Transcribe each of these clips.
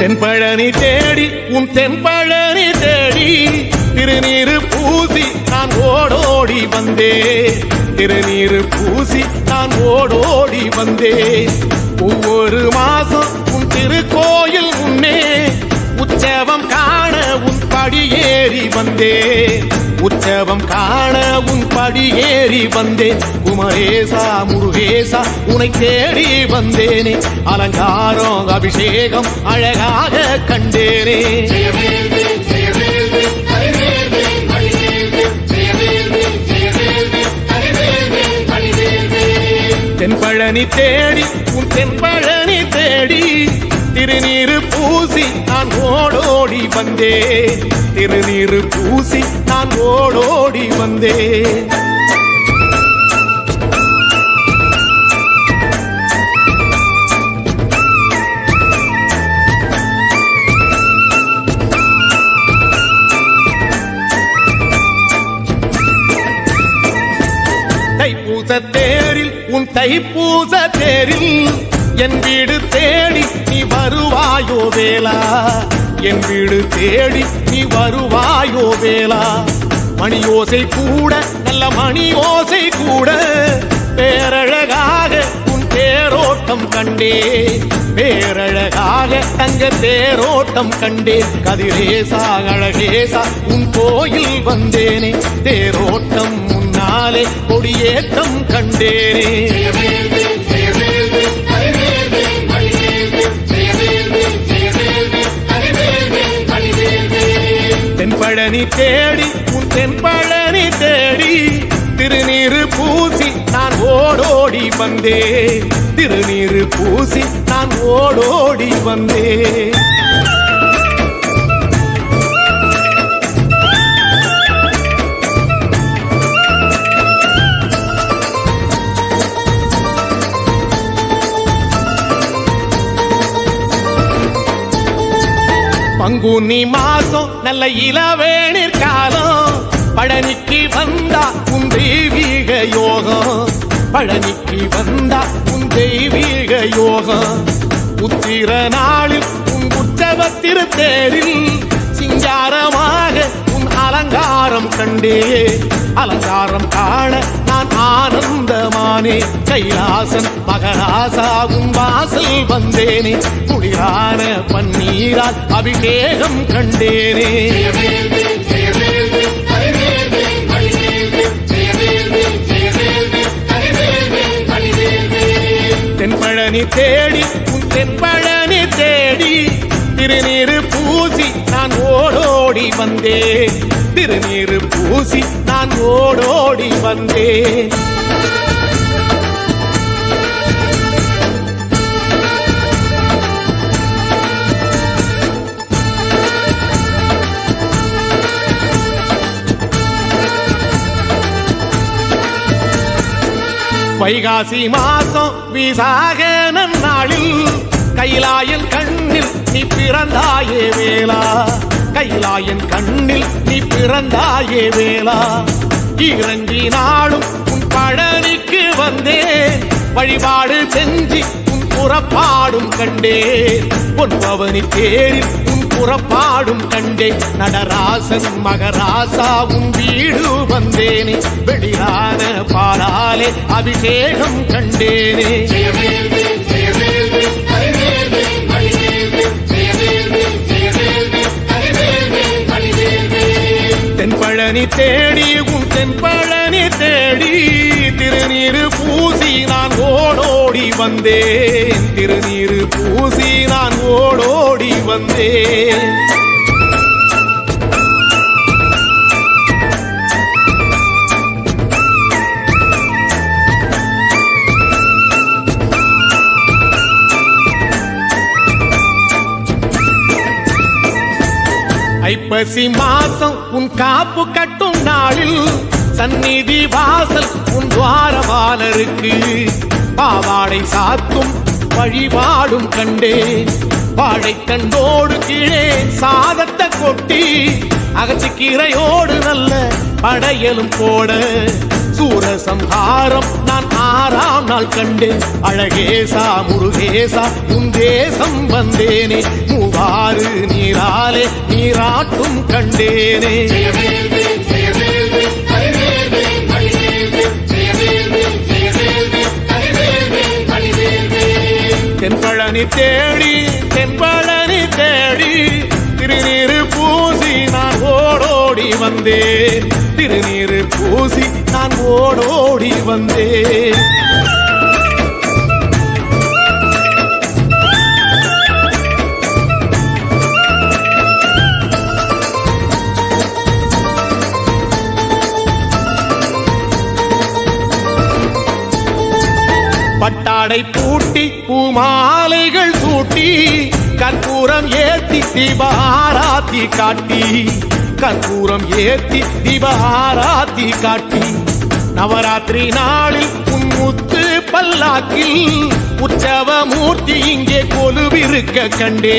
தென்பழனி தேடி உன் தென்பழனி தேடி திருநீரு பூசி நான் ஓடோடி வந்தே திருநீரு பூசி நான் ஓடோடி வந்தே ஒவ்வொரு மாசம் உன் திருக்கோயில் முன்னே உற்சவம் காண உன் படியேறி வந்தே உற்சவம் காண உன் படியேறி வந்தேன் குமரேசா முருகேசா உனை தேடி வந்தேனே அலங்காரம் அபிஷேகம் அழகாக கண்டேனே தென்பழனி தேடி உன் தென்பழனி தேடி திருநீரு பூசி நான் ஓடோடி வந்தே திருநீரு பூசி நான் ஓடோடி வந்தே தைப்பூச தேரில் உன் தைப்பூச தேரில் என் வீடு தேடி நீ வருவாயோ வேளா என் வீடு தேடி நீ வருவாயோ வேளா மணியோசை கூட நல்ல மணியோசை கூட பேரழகாக உன் தேரோட்டம் கண்டே பேரழகாக தங்க தேரோட்டம் கண்டே கதிரேசா அழகேசா உன் கோயில் வந்தேனே தேரோட்டம் முன்னாலே கொடியேற்றம் கண்டேனே தென்பழனி தேடி உன் தென்பழனி தேடி திருநீரு பூசி நான் ஓடோடி வந்தே திருநீரு பூசி நான் ஓடோடி வந்தே பங்குனி மாசம் நல்ல இளவேணிற் காலம் பழனிக்கு வந்தா உன் தெய்வீக யோகம் பழனிக்கு வந்தா உன் தெய்வீக யோகம் உத்திர நாளில் உன் உற்சவ திருத்தேரில் சிங்காரமாக உன் அலங்காரம் கண்டே அலங்காரம் காண நான் ஆனந்தமானே கைலாசன் மகராசாவும் வாசல் வந்தேனே குளிரான பன்னீரால் அபிஷேகம் கண்டேனே தென்பழனி தேடி உன் தென்பழனி தேடி திருநீரு பூசி நான் ஓடோடி வந்தே திருநீரு பூசி நான் ஓடோடி வந்தேன் வைகாசி மாசம் விசாக நன்னாளில் கைலாயன் கண்ணில் நீ பிறந்தாயே வேளா கைலாயன் கண்ணில் நீ பிறந்தாயே வேளா இறங்கி நாளும் உன் பழனிக்கு வந்தே வழிபாடு செஞ்சு உன் புறப்பாடும் கண்டே பொன்பவனி தேரில் உன் புறப்பாடும் கண்டே நடராசன் மகராசா உன் வீடு வந்தேனே வெளியான பாலாலே அபிஷேகம் கண்டேனே தென்பழனி தேடி உன் தென்பழனி தேடி திருநீரு பூசி நான் ஓடோடி வந்தேன் திருநீரு பூசி நான் ஓடோடி வந்தேன் ஐப்பசி மாசம் உன் காப்பு கட்டும் நாளில் சந்நிதி வாசல் உன் துவாரபாலருக்கு பாவாடை சாத்தும் வழிபாடும் கண்டேன் வாழைக்கண்டோடு கீழே சாதத்தை கொட்டி அகச்சிக்கீரையோடு நல்ல படையலும் போட சூரசம்ஹாரம் நான் 16ஆம் நாள் கண்டேன் அழகேசா முருகேசா உன் தேசம் வந்தேனே மூவாறு நீராலே நீராட்டும் கண்டேனே தென்பழனி தேடி தென்பழனி தேடி திருநீரு பூசி நான் ஓடோடி வந்தேன் திருநீரு பூசி நான் ஓடோடி வந்தேன் பட்டாடை பூட்டி பூமாலைகள் சூட்டி கற்பூரம் ஏத்தி தீபாராத்தி காட்டி கற்பூரம் ஏத்தி தீபாராத்தி காட்டி நவராத்திரி நாளில் முத்து பல்லாக்கில் உற்சவ மூர்த்தி இங்கே கொலுவிருக்க கண்டே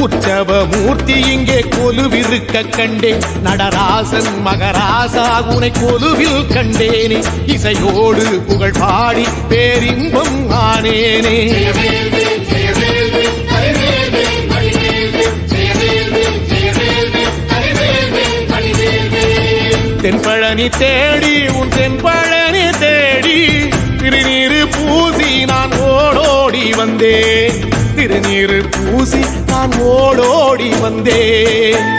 உற்சவ மூர்த்தி இங்கே கொலுவிருக்க கண்டே நடராசன் மகராசா உனை கொலுவில் கண்டேனே இசையோடு புகழ் பாடி பேரின்பம் ஆனேனே தென்பழனி தேடி உன் தென்பழனி தேடி திருநீரு பூசி நான் ஓடோடி வந்தேன் திருநீரு பூசி நான் ஓடோடி வந்தேன்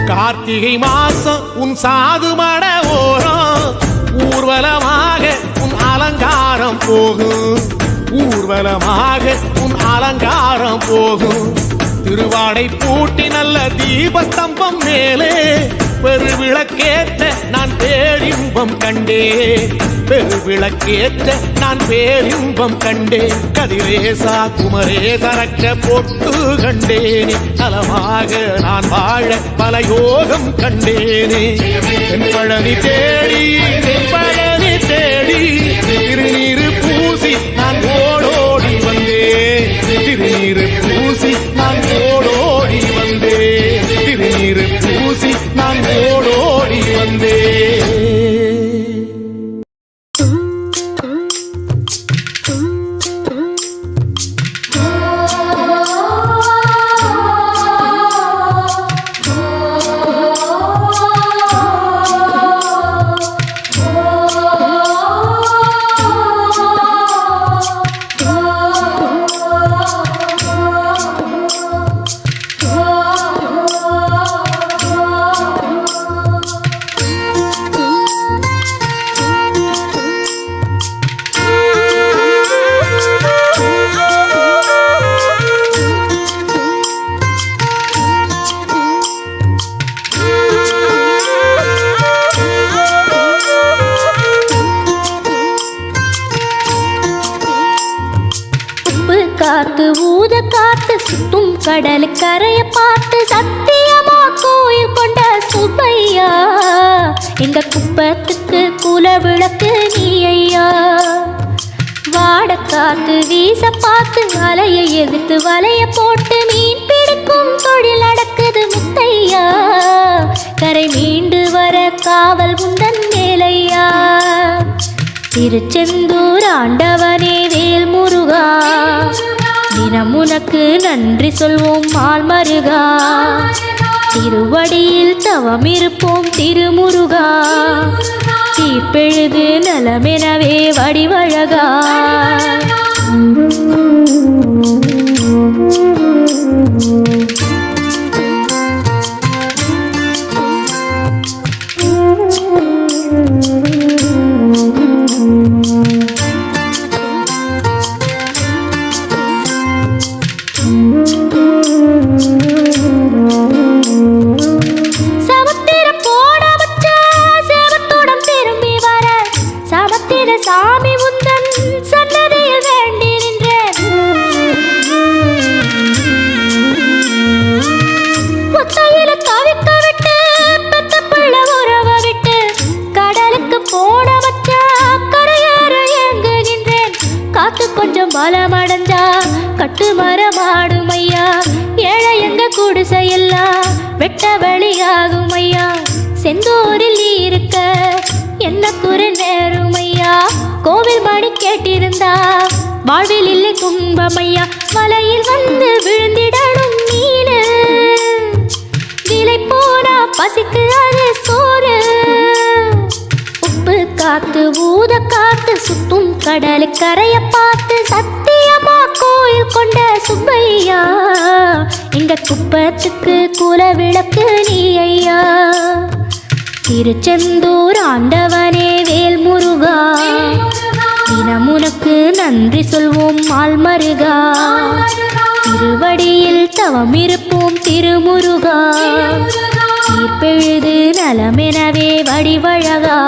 கார்த்திகை மாசம் உன் சாது மட ஓரம் ஊர்வலமாக உன் அலங்காரம் போகும் ஊர்வலமாக உன் அலங்காரம் போகும் திருவாடை பூட்டி நல்ல தீபஸ்தம்பம் மேலே பெருவிளக்கேற்ற நான் பேரின்பம் கண்டே பெருவிளக்கேற்ற நான் பேரின்பம் கண்டேன் கதிரேசா குமரேச ரட்ச பொட்டு கண்டேனே நலமாக நான் வாழ பல யோகம் கண்டேனே தென்பழனி தேடி தென்பழனி தேடி திருநீரு பூசி நான் ஓடோடி வந்தேன் திருநீரு பூசி நான் ஓடோடி வந்தேன் திருநீரு பூசி நான் ஓடோடி வந்தேன் காத்து ஊத காத்து சுத்தும் கடல் கரைய பார்த்து சத்தியமா கோயில் கொண்ட சுப்பையா எங்க குப்பத்துக்கு குல விளக்கு நீ ஐயா வாட காத்து வீச பார்த்து அலையை எதிர்த்து வலைய போட்டு மீன் பிடிக்கும் தொழில் நடக்குது முத்தையா கரை மீண்டு வர காவல் உந்தன் மேலையா திருச்செந்தூர் ஆண்டவனே வேல் முருகா தினம் உனக்கு நன்றி சொல்வோம் மால் மருகா திருவடியில் தவம் இருப்போம் திருமுருகா தீப்பெழுது நலமெனவே வடிவழகா சாமி உந்தன் சன்னதியில் வேண்டி நின்றேன் முத்தையில தவிக்க விட்டு பெத்த பிள்ளை உறவ விட்டு கடலுக்கு போன வச்சா கரையேற பலமடைஞ்சா கட்டுமரமாடும் ஐயா. ஏழை எங்க குடிசையெல்லாம் வெட்ட வெளியாகும் ஐயா. செந்தூரில் நீ இருக்க என்ன குறை நேரும் ஐயா. கோவில் மணி கேட்டிருந்தா வாழ்வில் இல்லை கும்பமையா. மலையில் வந்து விழுந்திடணும் மீனு, விலை போனா பசிக்கு அது சோறு. உப்பு காத்து ஊத காத்து சுத்தும் கடலு கரைய பார்த்து சத்தியமா கோயில் கொண்ட சுப்பையா. எங்க குப்பத்துக்கு குல விளக்கு நீ ஐயா. திருச்செந்தூர் ஆண்டவனே வேல் முருகா, தினம் உனக்கு நன்றி சொல்வோம் மால்மருகா. திருவடியில் தவம் இருப்போம் திருமுருகா. தீர்ப்பெழுது நலமெனவே வடிவழகா.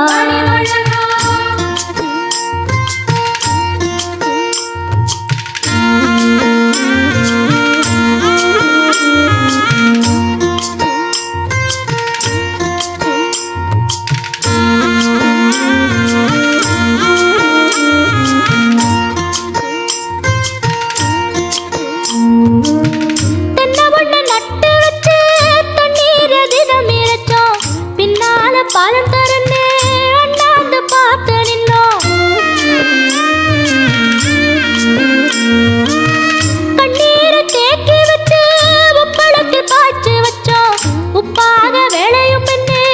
பாலம் தரனே அண்ணாந்து பார்த்து நின்னோம். கண்ணீரை தேக்கி வச்சு உப்பளத்தில் பாய்ச்சி வச்சோம். உப்பாக வேலையும் பெண்ணே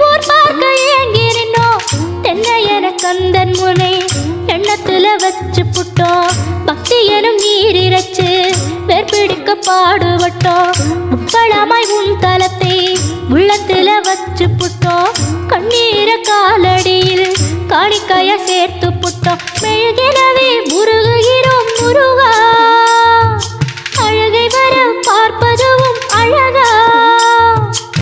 ஊர் பார்க்க ஏங்கி நின்னோம். தென்னை என கந்தன் முனை எண்ணத்துல வச்சு புட்டோம். பக்தி எனும் நீர் இறைச்சு வேர்பிடிக்க பாடுபட்டோம். உப்பளமாய் உன் தலத்தை உள்ளத்துல வச்சு புட்டோம். கண்ணீர காலடியில் காணிக்கைய சேர்த்து புட்டோம். மெழுகினவே முருகு